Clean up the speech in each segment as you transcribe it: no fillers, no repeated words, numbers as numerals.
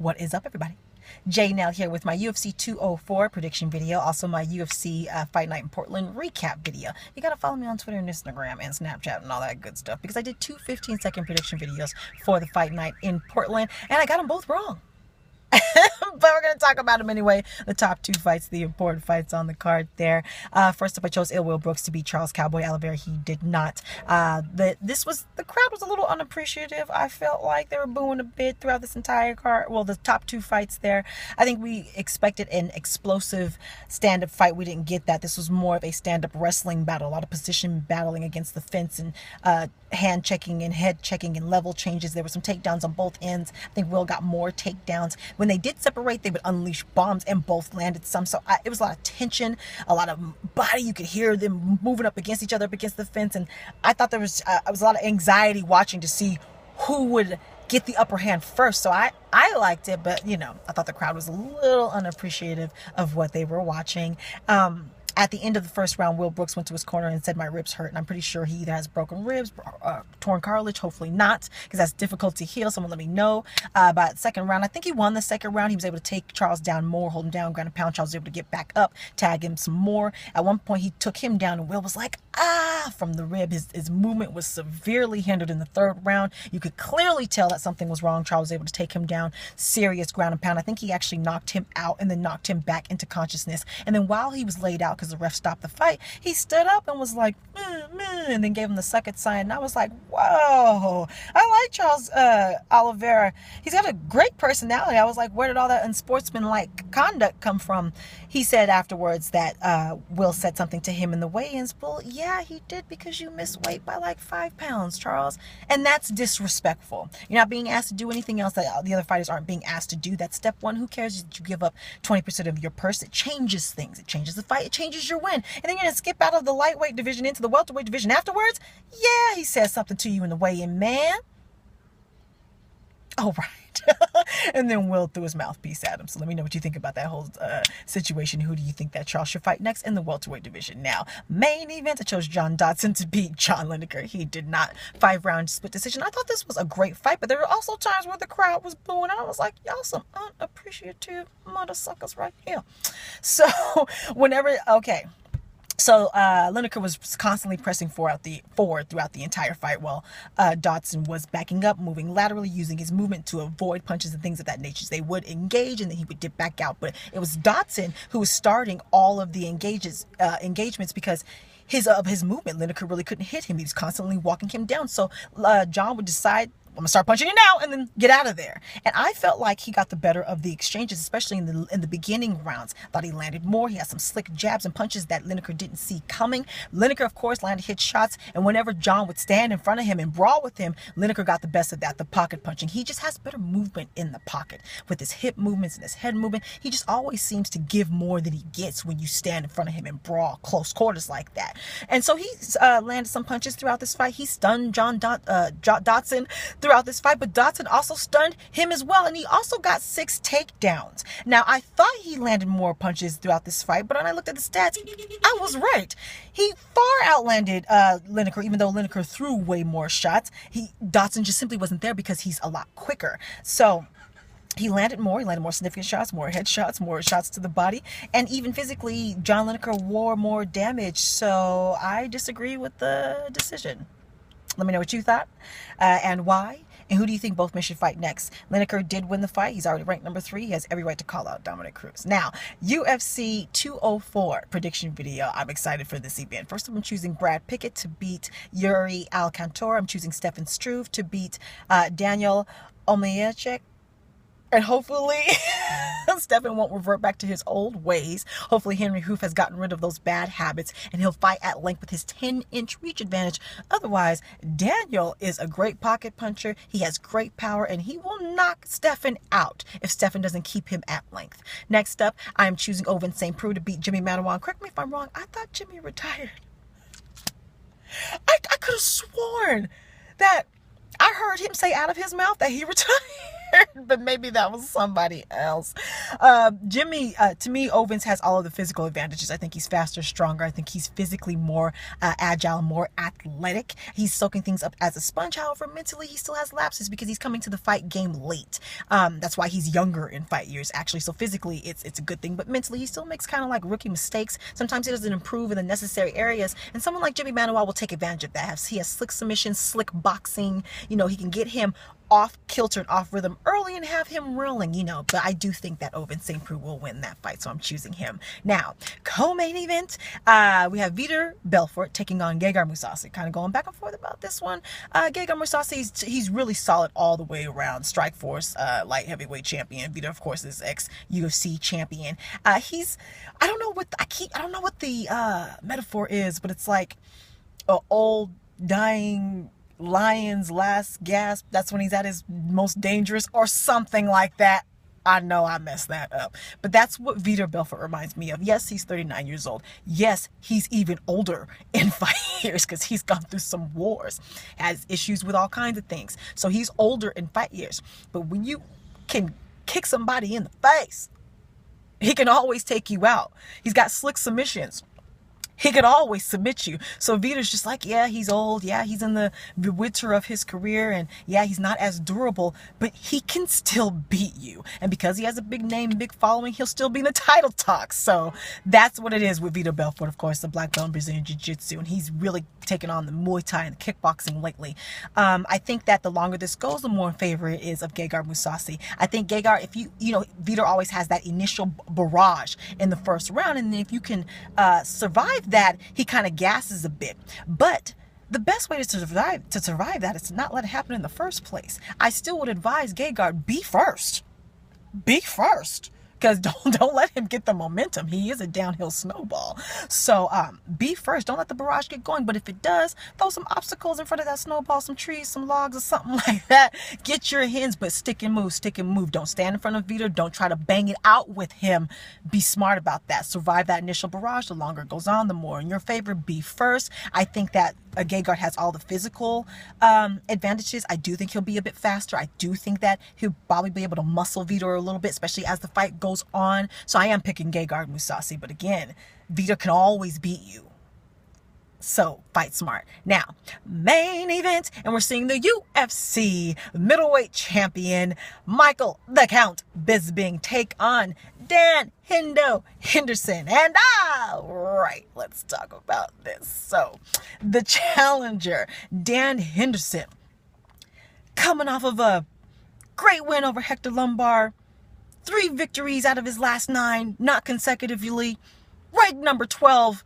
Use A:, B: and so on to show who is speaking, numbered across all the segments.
A: What is up, everybody? Jay Nell here with my UFC 204 prediction video, also my UFC Fight Night in Portland recap video. You gotta follow me on Twitter and Instagram and Snapchat and all that good stuff because I did two 15-second prediction videos for the Fight Night in Portland and I got them both wrong. But we're going to talk about them anyway. The top two fights, the important fights on the card there. First up, I chose Will Brooks to beat Charles Cowboy Oliveira. He did not. The crowd was a little unappreciative. I felt like they were booing a bit throughout this entire card. Well, the top two fights there. I think we expected an explosive stand-up fight. We didn't get that. This was more of a stand-up wrestling battle. A lot of position battling against the fence and hand checking and head checking and level changes. There were some takedowns on both ends. I think Will got more takedowns. When they did separate, they would unleash bombs and both landed some. So it was a lot of tension, a lot of body. You could hear them moving up against each other, up against the fence. And I thought there was a lot of anxiety watching to see who would get the upper hand first. So I liked it, but I thought the crowd was a little unappreciative of what they were watching. At the end of the first round, Will Brooks went to his corner and said, "My ribs hurt." And I'm pretty sure he either has broken ribs, torn cartilage, hopefully not, because that's difficult to heal. Someone let me know. By the second round, I think he won the second round. He was able to take Charles down more, hold him down, ground and pound. Charles was able to get back up, tag him some more. At one point, he took him down, and Will was like, from the rib. His movement was severely hindered in the third round. You could clearly tell that something was wrong. Charles was able to take him down, serious ground and pound. I think he actually knocked him out and then knocked him back into consciousness. And then while he was laid out, because the ref stopped the fight, he stood up and was like, and then gave him the suck it sign. And I was like, whoa, I like Charles Oliveira. He's got a great personality. I was like, where did all that unsportsmanlike conduct come from? He said afterwards that Will said something to him in the weigh-ins. Well, yeah, he did, because you missed weight by like 5 pounds, Charles. And that's disrespectful. You're not being asked to do anything else that the other fighters aren't being asked to do. That's step one. Who cares that you give up 20% of your purse? It changes things. It changes the fight. It changes your win. And then you're going to skip out of the lightweight division into the welterweight division afterwards? Yeah, he said something to you in the weigh-in, man. All right. And then Will threw his mouthpiece at him. So let me know what you think about that whole situation. Who do you think that Charles should fight next in the welterweight division? Now, main event, I chose John Dodson to beat John Lineker. He did not. 5-round split decision. I thought this was a great fight, but there were also times where the crowd was booing. I was like, y'all some unappreciative mother suckers right here. So So Lineker was constantly pressing forward throughout the entire fight, while Dodson was backing up, moving laterally, using his movement to avoid punches and things of that nature. They would engage and then he would dip back out. But it was Dodson who was starting all of the engagements because of his movement. Lineker really couldn't hit him. He was constantly walking him down. So John would decide, I'm going to start punching you now, and then get out of there. And I felt like he got the better of the exchanges, especially in the beginning rounds. Thought he landed more. He had some slick jabs and punches that Lineker didn't see coming. Lineker, of course, landed hit shots, and whenever John would stand in front of him and brawl with him, Lineker got the best of that, the pocket punching. He just has better movement in the pocket. With his hip movements and his head movement, he just always seems to give more than he gets when you stand in front of him and brawl close quarters like that. And so he landed some punches throughout this fight. He stunned Dodson throughout this fight, but Dodson also stunned him as well, and he also got 6 takedowns. Now, I thought he landed more punches throughout this fight, but when I looked at the stats, I was right. He far outlanded Lineker, even though Lineker threw way more shots. Dodson just simply wasn't there because he's a lot quicker. So he landed more significant shots, more headshots, more shots to the body, and even physically, John Lineker wore more damage. So I disagree with the decision. Let me know what you thought and why. And who do you think both men should fight next? Lineker did win the fight. He's already ranked number 3. He has every right to call out Dominick Cruz. Now, UFC 204 prediction video. I'm excited for this event. First, I'm choosing Brad Pickett to beat Yuri Alcantara. I'm choosing Stefan Struve to beat Daniel Omieschek. And hopefully, Stefan won't revert back to his old ways. Hopefully, Henry Hoof has gotten rid of those bad habits and he'll fight at length with his 10-inch reach advantage. Otherwise, Daniel is a great pocket puncher. He has great power and he will knock Stefan out if Stefan doesn't keep him at length. Next up, I am choosing Ovince St. Preux to beat Jimmy Manuwa. Correct me if I'm wrong. I thought Jimmy retired. I could have sworn that I heard him say out of his mouth that he retired. but maybe that was somebody else. Jimmy, to me, Owens has all of the physical advantages. I think he's faster, stronger. I think he's physically more agile, more athletic. He's soaking things up as a sponge. However, mentally, he still has lapses because he's coming to the fight game late. That's why he's younger in fight years, actually. So physically, it's a good thing. But mentally, he still makes kind of like rookie mistakes. Sometimes he doesn't improve in the necessary areas. And someone like Jimmy Manuwa will take advantage of that. He has slick submissions, slick boxing. You know, he can get him off kilter and off rhythm early and have him rolling, you know. But I do think that Ovince St. Preux will win that fight, so I'm choosing him. Now, co-main event, we have Vitor Belfort taking on Gegard Mousasi. Kind of going back and forth about this one. Gegard Mousasi, he's really solid all the way around. Strikeforce light heavyweight champion. Vitor, of course, is ex-UFC champion. I don't know what the metaphor is, but it's like an old dying lion's last gasp. That's when he's at his most dangerous, or something like that. I know I messed that up, but that's what Vitor Belfort reminds me of. Yes, he's 39 years old. Yes, he's even older in 5 years because he's gone through some wars, has issues with all kinds of things. So he's older in 5 years. But when you can kick somebody in the face, he can always take you out. He's got slick submissions. He could always submit you. So Vitor's just like, yeah, he's old. Yeah, he's in the winter of his career. And yeah, he's not as durable, but he can still beat you. And because he has a big name, big following, he'll still be in the title talk. So that's what it is with Vitor Belfort, of course, the black belt in Brazilian Jiu-Jitsu. And he's really taken on the Muay Thai and the kickboxing lately. I think that the longer this goes, the more in favor it is of Gegard Mousasi. I think Gegard, if you know, Vitor always has that initial barrage in the first round. And then if you can survive that, he kind of gasses a bit. But the best way to survive that is to not let it happen in the first place. I still would advise Gegard, be first. Be first. Because don't let him get the momentum. He is a downhill snowball. So be first. Don't let the barrage get going. But if it does, throw some obstacles in front of that snowball, some trees, some logs, or something like that. Get your hands, but stick and move, stick and move. Don't stand in front of Vitor. Don't try to bang it out with him. Be smart about that. Survive that initial barrage. The longer it goes on, the more in your favor. Be first. I think that Gegard has all the physical advantages. I do think he'll be a bit faster. I do think that he'll probably be able to muscle Vitor a little bit, especially as the fight goes on. So I am picking Gegard Mousasi, but again, Vitor can always beat you. So fight smart. Now, main event, and we're seeing the UFC middleweight champion Michael the Count Bisping take on Dan Hendo Henderson. And right, let's talk about this. So the challenger, Dan Henderson, coming off of a great win over Hector Lombard, 3 victories out of his last 9, not consecutively, ranked number 12.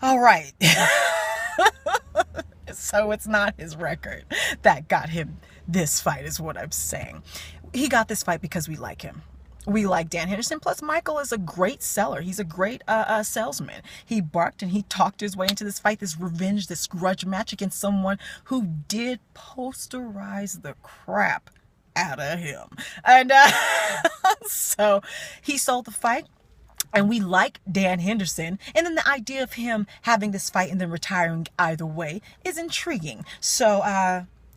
A: All right. So it's not his record that got him this fight, is what I'm saying. He got this fight because we like him. We like Dan Henderson. Plus, Michael is a great seller. He's a great salesman. He barked and he talked his way into this fight, this revenge, this grudge match against someone who did posterize the crap out of him. And so he sold the fight. And we like Dan Henderson. And then the idea of him having this fight and then retiring either way is intriguing. So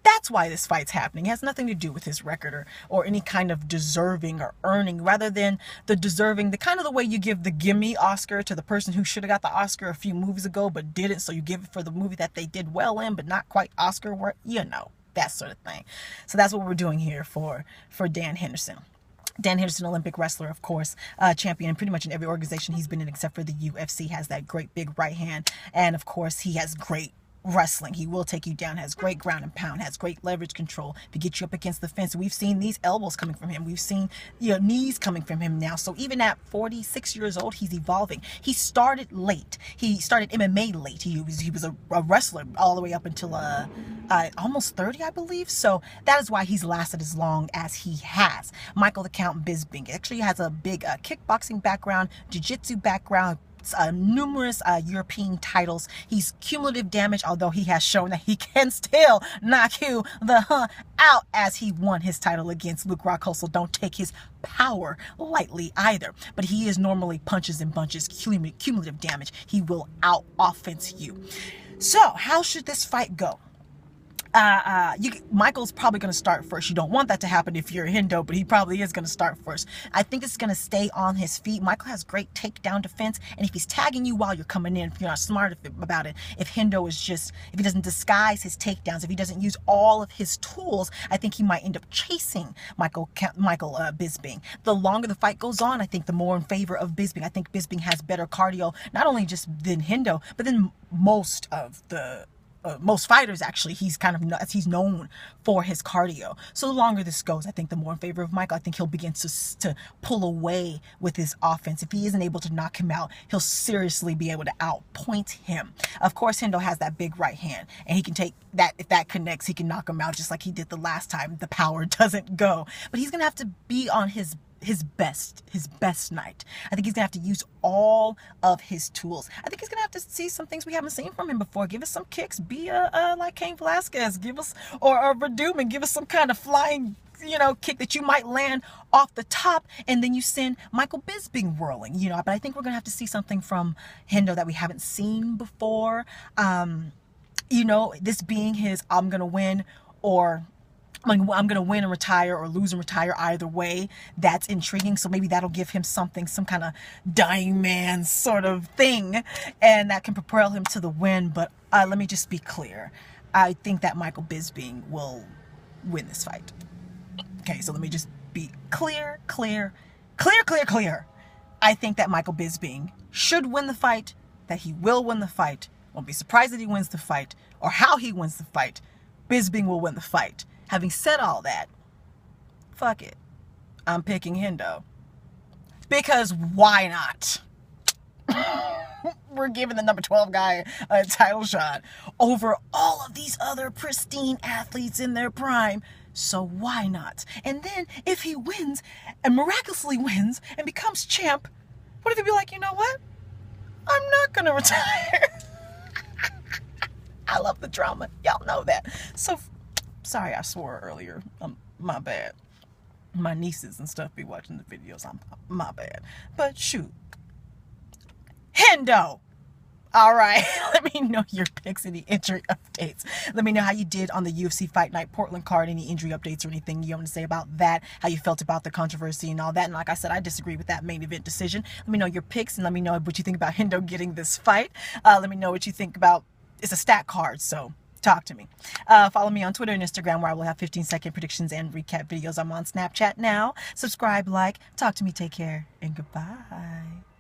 A: that's why this fight's happening. It has nothing to do with his record or any kind of deserving or earning, rather than the deserving, the kind of the way you give the gimme Oscar to the person who should have got the Oscar a few movies ago but didn't. So you give it for the movie that they did well in but not quite Oscar worth, you know, that sort of thing. So that's what we're doing here for Dan Henderson. Dan Henderson, Olympic wrestler, of course, champion pretty much in every organization he's been in except for the UFC, has that great big right hand. And of course, he has great wrestling. He will take you down, has great ground and pound, has great leverage control to get you up against the fence. We've seen these elbows coming from him. We've seen knees coming from him now. So even at 46 years old, he's evolving. He started late. He started MMA late. He was a wrestler all the way up until almost 30, I believe. So that is why he's lasted as long as he has. Michael the Count Bisping actually has a big kickboxing background, jiu-jitsu background, numerous European titles. He's cumulative damage, although he has shown that he can still knock you the out, as he won his title against Luke Rockhold. So don't take his power lightly either. But he is normally punches and bunches, cumulative damage. He will out offense you. So how should this fight go? Michael's probably going to start first. You don't want that to happen if you're Hendo, but he probably is going to start first. I think it's going to stay on his feet. Michael has great takedown defense, and if he's tagging you while you're coming in, if you're not smart about it, if he doesn't disguise his takedowns, if he doesn't use all of his tools, I think he might end up chasing Michael Bisping. The longer the fight goes on, I think the more in favor of Bisping. I think Bisping has better cardio, not only just than Hendo, but then most fighters. Actually, he's known for his cardio. So the longer this goes, I think the more in favor of Michael. I think he'll begin to pull away with his offense. If he isn't able to knock him out, he'll seriously be able to outpoint him. Of course, Hendo has that big right hand, and he can take that. If that connects, he can knock him out just like he did the last time the power doesn't go. But he's gonna have to be on his best night. I think he's gonna have to use all of his tools. I think he's gonna have to see some things we haven't seen from him before. Give us some kicks, be like Cain Velasquez, give us or Verdum, and give us some kind of flying, kick that you might land off the top, and then you send Michael Bisping whirling, But I think we're gonna have to see something from Hendo that we haven't seen before. This being his I'm gonna win, or I'm going to win and retire, or lose and retire, either way. That's intriguing. So maybe that'll give him something, some kind of dying man sort of thing, and that can propel him to the win. But let me just be clear. I think that Michael Bisping will win this fight. Okay, so let me just be clear. I think that Michael Bisping should win the fight, that he will win the fight. Won't be surprised that he wins the fight, or how he wins the fight. Bisping will win the fight. Having said all that, fuck it. I'm picking Hendo. Because why not? We're giving the number 12 guy a title shot over all of these other pristine athletes in their prime. So why not? And then if he wins, and miraculously wins, and becomes champ, what if he'd be like, you know what? I'm not going to retire. I love the drama. Y'all know that. So sorry I swore earlier. My bad. My nieces and stuff be watching the videos. My bad. But shoot. Hendo! Alright. Let me know your picks, any injury updates. Let me know how you did on the UFC Fight Night Portland card. Any injury updates or anything you want to say about that. How you felt about the controversy and all that. And like I said, I disagree with that main event decision. Let me know your picks, and let me know what you think about Hendo getting this fight. Let me know what you think about... It's a stat card, so... talk to me. Follow me on Twitter and Instagram, where I will have 15-second predictions and recap videos. I'm on Snapchat now. Subscribe, like, talk to me, take care, and goodbye.